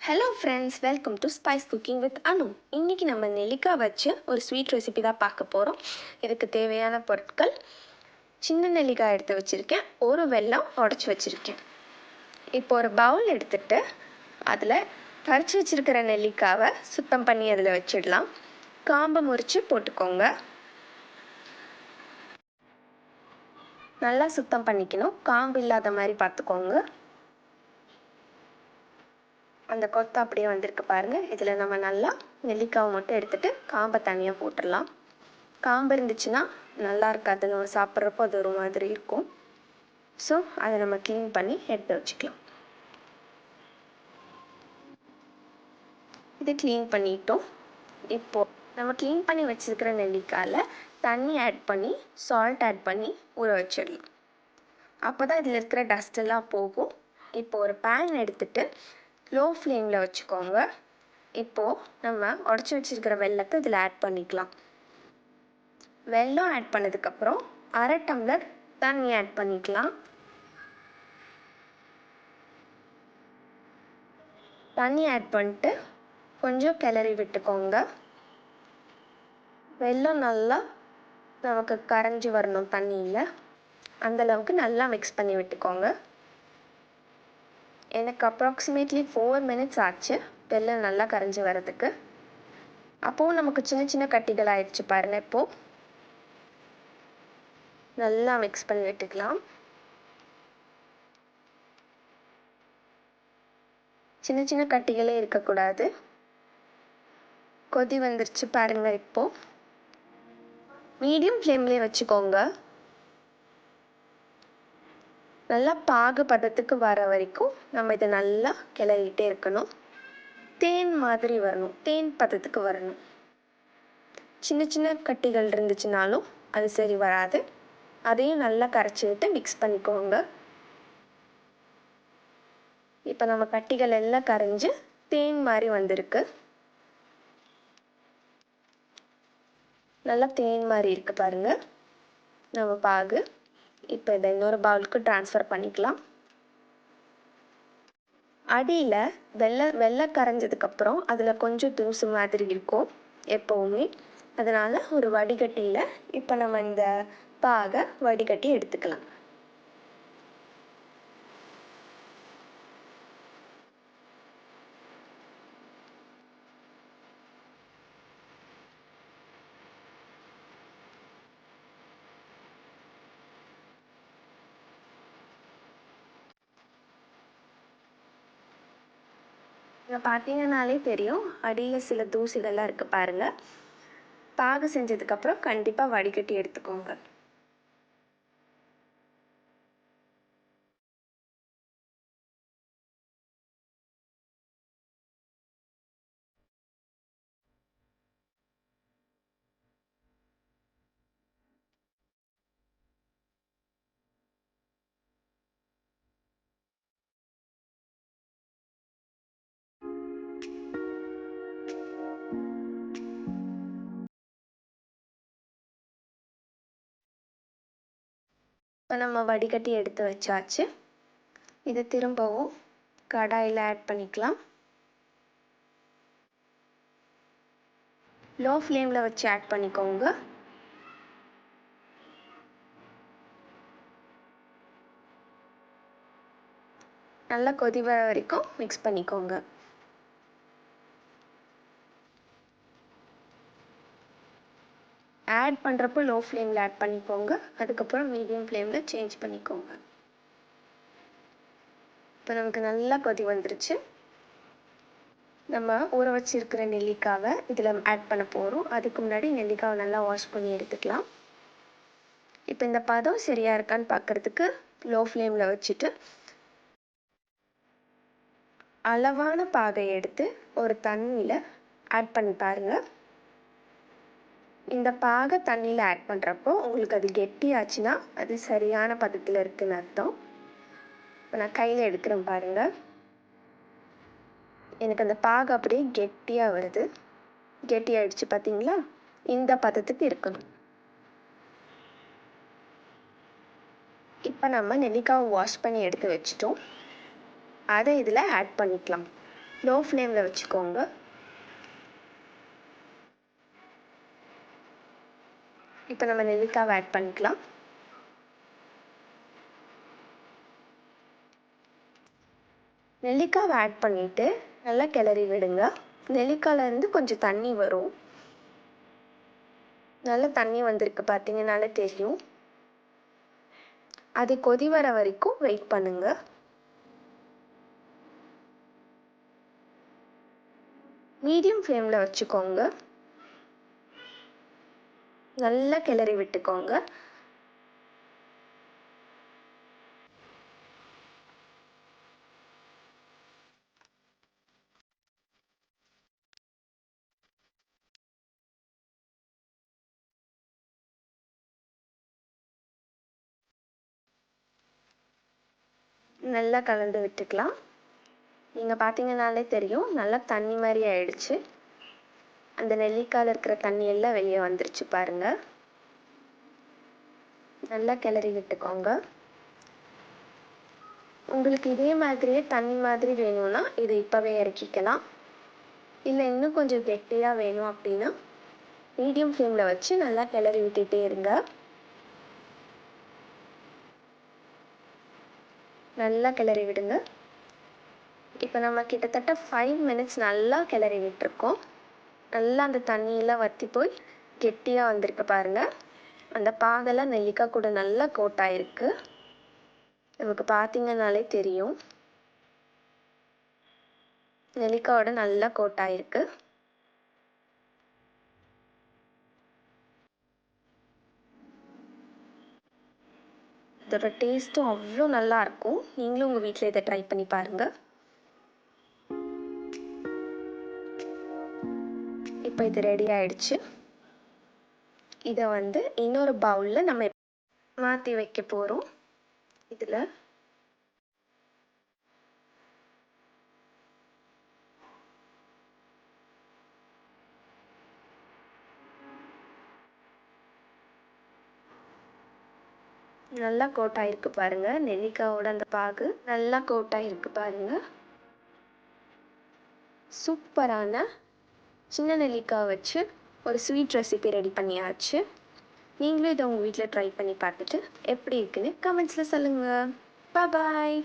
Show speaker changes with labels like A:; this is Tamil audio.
A: Hello friends, welcome to spice cooking with Anu. இன்றைக்கி நம்ம நெல்லிக்காய் வச்சு ஒரு ஸ்வீட் ரெசிபி தான் பார்க்க போகிறோம். இதுக்கு தேவையான பொருட்கள்: சின்ன நெல்லிக்காய் எடுத்து வச்சுருக்கேன், ஒரு வெல்லம் உடச்சி வச்சுருக்கேன். இப்போ ஒரு பவுல் எடுத்துகிட்டு அதில் பறித்து வச்சுருக்கிற நெல்லிக்காவை சுத்தம் பண்ணி அதில் வச்சிடலாம். காம்பை முறித்து போட்டுக்கோங்க. நல்லா சுத்தம் பண்ணிக்கணும், காம்பு இல்லாத மாதிரி பார்த்துக்கோங்க. அந்த கொத்து அப்படியே வந்திருக்கு பாருங்கள். இதில் நம்ம நல்லா நெல்லிக்காவை மட்டும் எடுத்துகிட்டு காம்பை தனியாக போட்டுடலாம். காம்பு இருந்துச்சுன்னா நல்லா இருக்காது, நம்ம சாப்பிட்றப்போ அது ஒரு மாதிரி இருக்கும். ஸோ அதை நம்ம க்ளீன் பண்ணி எடுத்து வச்சுக்கலாம். இது க்ளீன் பண்ணிட்டோம். இப்போது நம்ம க்ளீன் பண்ணி வச்சுருக்கிற நெல்லிக்காயில் தண்ணி ஆட் பண்ணி சால்ட் ஆட் பண்ணி ஊற வச்சிடலாம். அப்போ தான் இதில் இருக்கிற டஸ்ட் எல்லாம் போகும். இப்போ ஒரு பேன் எடுத்துகிட்டு லோ ஃப்ளேமில் வச்சுக்கோங்க. இப்போது நம்ம உடச்சி வச்சுருக்கிற வெல்லத்தை இதில் ஆட் பண்ணிக்கலாம். வெல்லம் ஆட் பண்ணதுக்கப்புறம் அரை டம்ளர் தண்ணி ஆட் பண்ணிக்கலாம். தண்ணி ஆட் பண்ணிட்டு கொஞ்சம் கிளறி விட்டுக்கோங்க. வெல்லம் நல்லா நமக்கு கரைஞ்சி வரணும் தண்ணியில், அந்தளவுக்கு நல்லா மிக்ஸ் பண்ணி விட்டுக்கோங்க. எனக்கு அப்ராக்சிமேட்லி 4 minutes ஆச்சு வெல்லம் நல்லா கரைஞ்சி வரதுக்கு. அப்போது நமக்கு சின்ன சின்ன கட்டிகள் ஆயிடுச்சு பாருங்கள். இப்போது நல்லா மிக்ஸ் பண்ணி விட்டுக்கலாம். சின்ன சின்ன கட்டிகளே இருக்கக்கூடாது. கொதி வந்துருச்சு பாருங்கள். இப்போது மீடியம் ஃப்ளேம்லேயே வச்சுக்கோங்க. நல்லா பாகு பதத்துக்கு வர வரைக்கும் நம்ம இதை நல்லா கிளறிட்டே இருக்கணும். தேன் மாதிரி வரணும், தேன் பதத்துக்கு வரணும். சின்ன சின்ன கட்டிகள் இருந்துச்சுனாலும் அது சரி வராது. அதையும் நல்லா கரைச்சி விட்டு மிக்ஸ் பண்ணிக்கோங்க. இப்போ நம்ம கட்டிகள் எல்லாம் கரைஞ்சி தேன் மாதிரி வந்திருக்கு. நல்லா தேன் மாதிரி இருக்குது பாருங்கள் நம்ம பாகு. இப்போ இதை இன்னொரு பவுலுக்கு ட்ரான்ஸ்ஃபர் பண்ணிக்கலாம். அடியில் வெல்லம் கரைஞ்சதுக்கப்புறம் அதில் கொஞ்சம் தூசு மாதிரி இருக்கும் எப்போவுமே. அதனால் ஒரு வடிகட்டியில் இப்போ நம்ம இந்த பாகை வடிகட்டி எடுத்துக்கலாம். இங்கே பார்த்தீங்கன்னாலே தெரியும், அடியில் சில தூசிகள்லாம் இருக்குது பாருங்கள். பாகு செஞ்சதுக்கப்புறம் கண்டிப்பாக வடிகட்டி எடுத்துக்கோங்க. இப்போ நம்ம வடிகட்டி எடுத்து வச்சாச்சு. இதை திரும்பவும் கடாயில் ஆட் பண்ணிக்கலாம். லோ ஃப்ளேமில் வச்சு ஆட் பண்ணிக்கோங்க. நல்லா கொதி வர வரைக்கும் மிக்ஸ் பண்ணிக்கோங்க. ஆட் பண்ணுறப்போ லோ ஃப்ளேமில் ஆட் பண்ணிக்கோங்க. அதுக்கப்புறம் மீடியம் ஃப்ளேமில் சேஞ்ச் பண்ணிக்கோங்க. இப்போ நமக்கு நல்லா கொதி வந்துருச்சு. நம்ம ஊற வச்சிருக்கிற நெல்லிக்காவை இதில் ஆட் பண்ண போகிறோம். அதுக்கு முன்னாடி நெல்லிக்காவை நல்லா வாஷ் பண்ணி எடுத்துக்கலாம். இப்போ இந்த பதம் சரியாக இருக்கான்னு பார்க்குறதுக்கு லோ ஃப்ளேமில் வச்சுட்டு அளவான பாகை எடுத்து ஒரு தண்ணியில் ஆட் பண்ணி பாருங்கள். இந்த பாகை தண்ணியில் ஆட் பண்ணுறப்போ உங்களுக்கு அது கெட்டியாச்சுன்னா அது சரியான பதத்தில் இருக்குதுன்னு அர்த்தம். இப்போ நான் கையில் எடுக்கிறேன் பாருங்கள். எனக்கு அந்த பாகு அப்படியே கெட்டியாக வருது. கெட்டியாயிடுச்சு பார்த்தீங்களா? இந்த பதத்துக்கு இருக்கணும். இப்போ நம்ம நெல்லிக்காவை வாஷ் பண்ணி எடுத்து வச்சிட்டோம். அதை இதில் ஆட் பண்ணிக்கலாம். லோ ஃப்ளேமில் வச்சுக்கோங்க. இப்போ நம்ம நெல்லிக்காவை ஆட் பண்ணிக்கலாம். நெல்லிக்காவை ஆட் பண்ணிவிட்டு நல்லா கிளறி விடுங்க. நெல்லிக்காயிலேருந்து கொஞ்சம் தண்ணி வரும். நல்லா தண்ணி வந்திருக்கு பார்த்தீங்கன்னாலே தெரியும். அது கொதி வர வரைக்கும் வெயிட் பண்ணுங்க. மீடியம் ஃப்ளேமில் வச்சுக்கோங்க. நல்லா கிளறி விட்டுக்கோங்க. நல்லா கலந்து விட்டுக்கலாம். நீங்கள் பார்த்தீங்கன்னாலே தெரியும், நல்லா தண்ணி மாதிரி ஆயிடுச்சு. அந்த நெல்லிக்காயில் இருக்கிற தண்ணி எல்லாம் வெளியே வந்துருச்சு பாருங்கள். நல்லா கிளறி விட்டுக்கோங்க. உங்களுக்கு இதே மாதிரியே தண்ணி மாதிரி வேணும்னா இதை இப்போவே இறக்கிக்கலாம். இல்லை இன்னும் கொஞ்சம் கெட்டியாக வேணும் அப்படின்னா மீடியம் ஃப்ளேமில் வச்சு நல்லா கிளறி விட்டுட்டே இருங்க. நல்லா கிளறி விடுங்க. இப்போ நம்ம கிட்டத்தட்ட 5 மினிட்ஸ் நல்லா கிளறி விட்டுருக்கோம். நல்லா அந்த தண்ணியெல்லாம் வற்றி போய் கெட்டியாக வந்திருக்கு பாருங்கள். அந்த பாகெல்லாம் நெல்லிக்காய் கூட நல்லா கோட்டாயிருக்கு. நமக்கு பார்த்தீங்கன்னாலே தெரியும், நெல்லிக்காயோட நல்லா கோட்டாயிருக்கு. இதோட டேஸ்ட்டும் அவ்வளோ நல்லா இருக்கும். நீங்களும் உங்கள் வீட்டில் இதை ட்ரை பண்ணி பாருங்கள். இப்போ இது ரெடி ஆயிடுச்சு. இதை இன்னொரு பவுலில் நம்ம மாற்றி வைக்க போகிறோம். இதில் நல்லா கோட்டாயிருக்கு பாருங்கள். நெல்லிக்காயோட அந்த பாகு நல்லா கோட்டாயிருக்கு பாருங்கள். சூப்பரான சின்ன நெல்லிக்காய் வச்சு ஒரு ஸ்வீட் ரெசிபி ரெடி பண்ணியாச்சு. நீங்களும் இதை உங்கள் வீட்டில் ட்ரை பண்ணி பார்த்துட்டு எப்படி இருக்குன்னு கமெண்ட்ஸில் சொல்லுங்கள். பாய்.